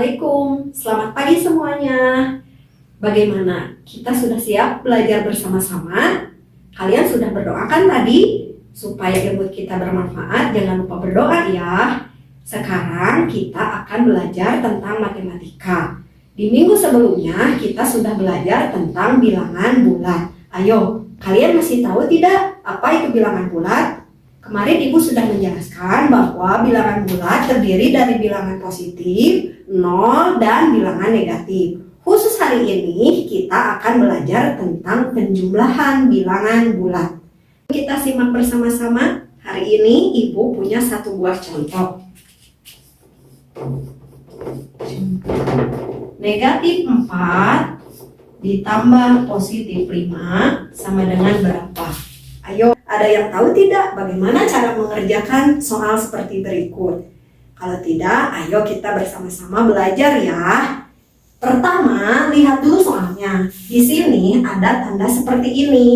Assalamualaikum, selamat pagi semuanya. Bagaimana? Kita sudah siap belajar bersama-sama? Kalian sudah berdoakan tadi? Supaya ilmu kita bermanfaat, jangan lupa berdoa ya. Sekarang kita akan belajar tentang matematika. Di minggu sebelumnya kita sudah belajar tentang bilangan bulat. Ayo, kalian masih tahu tidak apa itu bilangan bulat? Kemarin Ibu sudah menjelaskan bahwa bilangan bulat terdiri dari bilangan positif, 0, dan bilangan negatif. Khusus hari ini kita akan belajar tentang penjumlahan bilangan bulat. Kita simak bersama-sama. Hari ini Ibu punya satu buah contoh. Negatif 4 ditambah positif 5 sama dengan berapa? Ayo, ada yang tahu tidak bagaimana cara mengerjakan soal seperti berikut? Kalau tidak, ayo kita bersama-sama belajar ya. Pertama, lihat dulu soalnya. Di sini ada tanda seperti ini.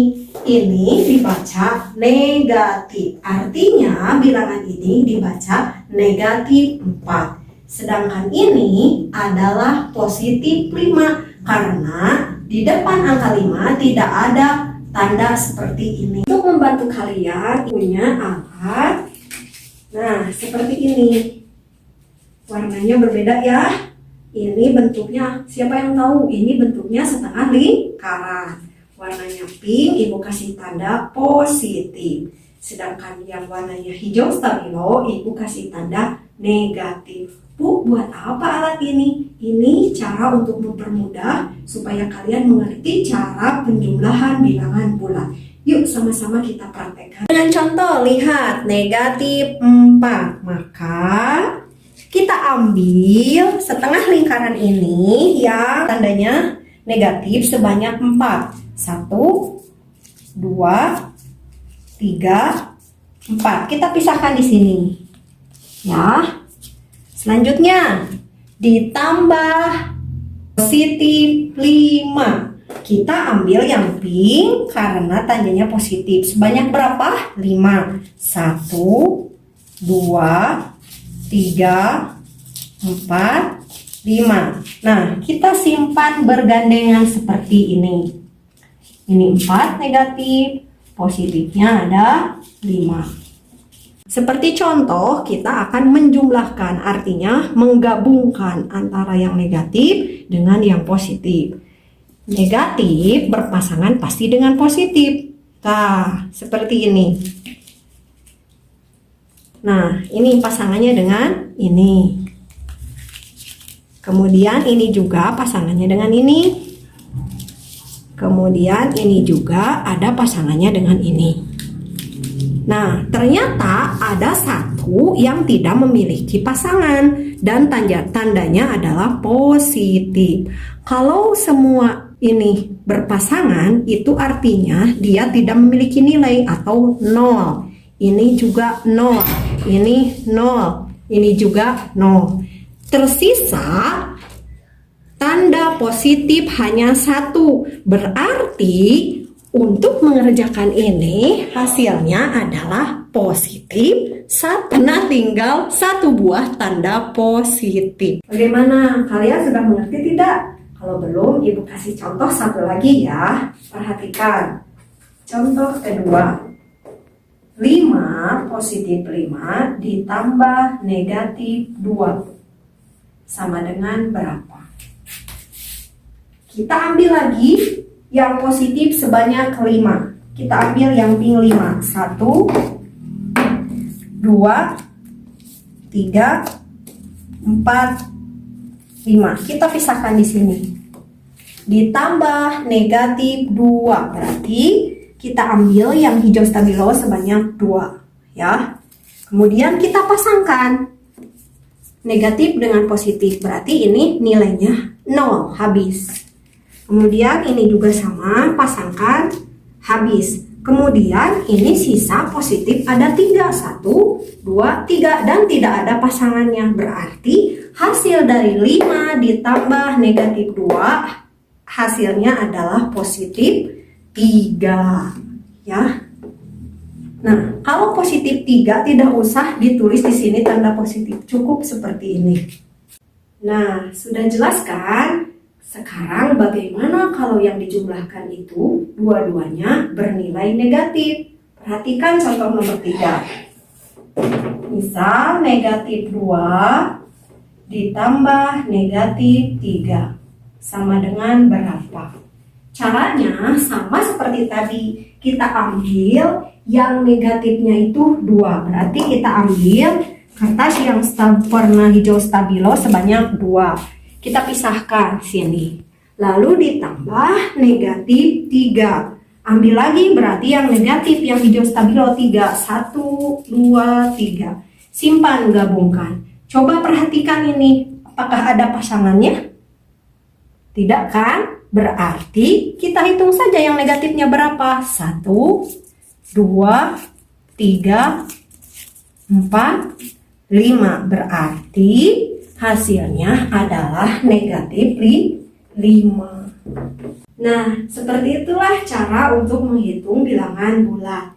Ini dibaca negatif. Artinya bilangan ini dibaca negatif 4. Sedangkan ini adalah positif 5. Karena di depan angka 5 tidak ada tanda seperti ini. Untuk membantu kalian punya alat. Nah, seperti ini. Warnanya berbeda ya. Ini bentuknya, siapa yang tahu? Ini bentuknya setengah lingkaran. Warnanya pink, Ibu kasih tanda positif. Sedangkan yang warnanya hijau stabilo, Ibu kasih tanda negatif. Bu, buat apa alat ini? Ini cara untuk mempermudah supaya kalian mengerti cara penjumlahan bilangan bulat. Yuk sama-sama kita praktekkan. Dengan contoh, lihat negatif 4. Maka kita ambil setengah lingkaran ini yang tandanya negatif sebanyak 4. 1, 2, 3, 4. Kita pisahkan di sini. Ya. Selanjutnya ditambah positif 5. Kita ambil yang pink karena tandanya positif. Sebanyak berapa? 5. 1, 2, 3, 4, 5. Nah, kita simpan bergandengan seperti ini. Ini 4 negatif, positifnya ada 5. Seperti contoh, kita akan menjumlahkan, artinya menggabungkan antara yang negatif dengan yang positif. Negatif berpasangan pasti dengan positif. Nah, seperti ini. Nah, ini pasangannya dengan ini. Kemudian ini juga pasangannya dengan ini. Kemudian ini juga ada pasangannya dengan ini. Nah, ternyata ada satu yang tidak memiliki pasangan dan tandanya adalah positif. Kalau semua ini berpasangan, itu artinya dia tidak memiliki nilai atau 0. Ini juga 0, ini 0, ini juga 0. Tersisa tanda positif hanya 1. Berarti untuk mengerjakan ini hasilnya adalah positif 1. Karena tinggal satu buah tanda positif. Bagaimana? Kalian sudah mengerti tidak? Kalau belum, Ibu kasih contoh satu lagi ya. Perhatikan. Contoh kedua. 5 positif 5 ditambah negatif 2 sama dengan berapa? Kita ambil lagi yang positif sebanyak 5. Kita ambil yang pink 5. 1, 2, 3, 4, 5. Kita pisahkan di sini. Ditambah negatif 2. Berarti kita ambil yang hijau stabilo sebanyak 2. Ya. Kemudian kita pasangkan negatif dengan positif. Berarti ini nilainya 0. Habis. Kemudian ini juga sama, pasangkan, habis. Kemudian ini sisa positif ada 3. 1, 2, 3 dan tidak ada pasangannya. Berarti hasil dari 5 ditambah negatif 2 hasilnya adalah positif 3. Ya. Nah, kalau positif 3 tidak usah ditulis di sini tanda positif, cukup seperti ini. Nah, sudah jelas kan? Sekarang bagaimana kalau yang dijumlahkan itu dua-duanya bernilai negatif? Perhatikan contoh nomor 3. Misal negatif 2 ditambah negatif 3 sama dengan berapa? Caranya sama seperti tadi. Kita ambil yang negatifnya itu 2. Berarti kita ambil kertas yang warna hijau stabilo sebanyak 2. Kita pisahkan sini. Lalu ditambah negatif 3. Ambil lagi berarti yang negatif yang hijau stabilo 3. 1, 2, 3. Simpan, gabungkan. Coba perhatikan ini. Apakah ada pasangannya? Tidak kan? Berarti kita hitung saja yang negatifnya berapa. 1, 2, 3, 4, 5. Berarti hasilnya adalah negatif 5. Nah, seperti itulah cara untuk menghitung bilangan bulat.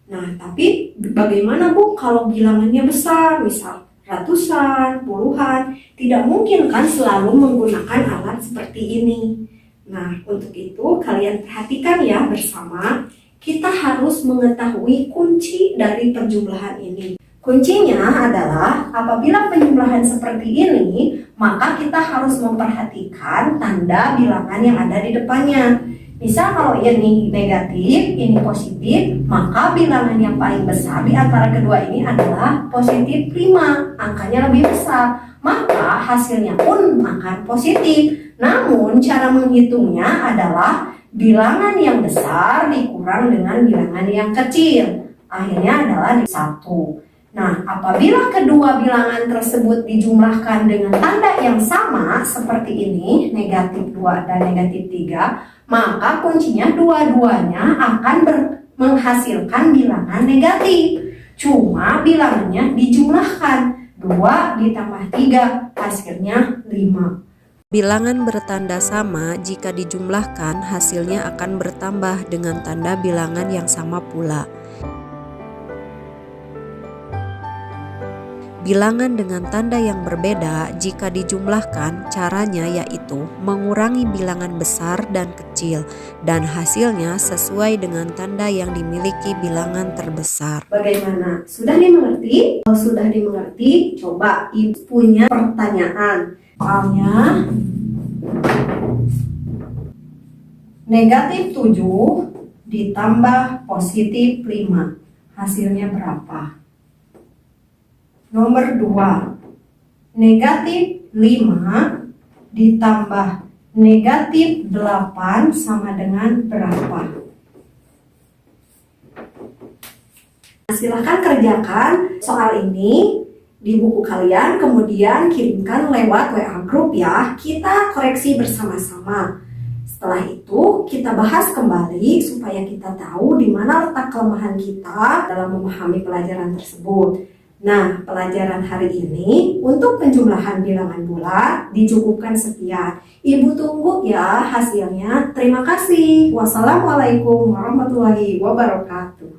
Nah, tapi bagaimana Bu kalau bilangannya besar, misal ratusan, puluhan? Tidak mungkin kan selalu menggunakan alat seperti ini. Nah, untuk itu kalian perhatikan ya bersama, kita harus mengetahui kunci dari perjumlahan ini. Kuncinya adalah apabila penjumlahan seperti ini, maka kita harus memperhatikan tanda bilangan yang ada di depannya. Misal kalau ini negatif, ini positif, maka bilangan yang paling besar di antara kedua ini adalah positif 5. Angkanya lebih besar, maka hasilnya pun akan positif. Namun cara menghitungnya adalah bilangan yang besar dikurang dengan bilangan yang kecil. Akhirnya adalah 1. Nah, apabila kedua bilangan tersebut dijumlahkan dengan tanda yang sama seperti ini, negatif 2 dan negatif 3, maka kuncinya dua-duanya akan menghasilkan bilangan negatif. Cuma bilangannya dijumlahkan. 2 ditambah 3 hasilnya 5. Bilangan bertanda sama jika dijumlahkan hasilnya akan bertambah dengan tanda bilangan yang sama pula. Bilangan dengan tanda yang berbeda jika dijumlahkan caranya yaitu mengurangi bilangan besar dan kecil dan hasilnya sesuai dengan tanda yang dimiliki bilangan terbesar. Bagaimana? Sudah dimengerti? Kalau sudah dimengerti, coba Ibu punya pertanyaan. Soalnya negatif 7 ditambah positif 5. Hasilnya berapa? Nomor 2, negatif 5 ditambah negatif 8 sama dengan berapa? Silahkan kerjakan soal ini di buku kalian, kemudian kirimkan lewat WA Group ya. Kita koreksi bersama-sama. Setelah itu kita bahas kembali supaya kita tahu di mana letak kelemahan kita dalam memahami pelajaran tersebut. Nah, pelajaran hari ini untuk penjumlahan bilangan bulat dicukupkan sekian. Ibu tunggu ya hasilnya. Terima kasih. Wassalamualaikum warahmatullahi wabarakatuh.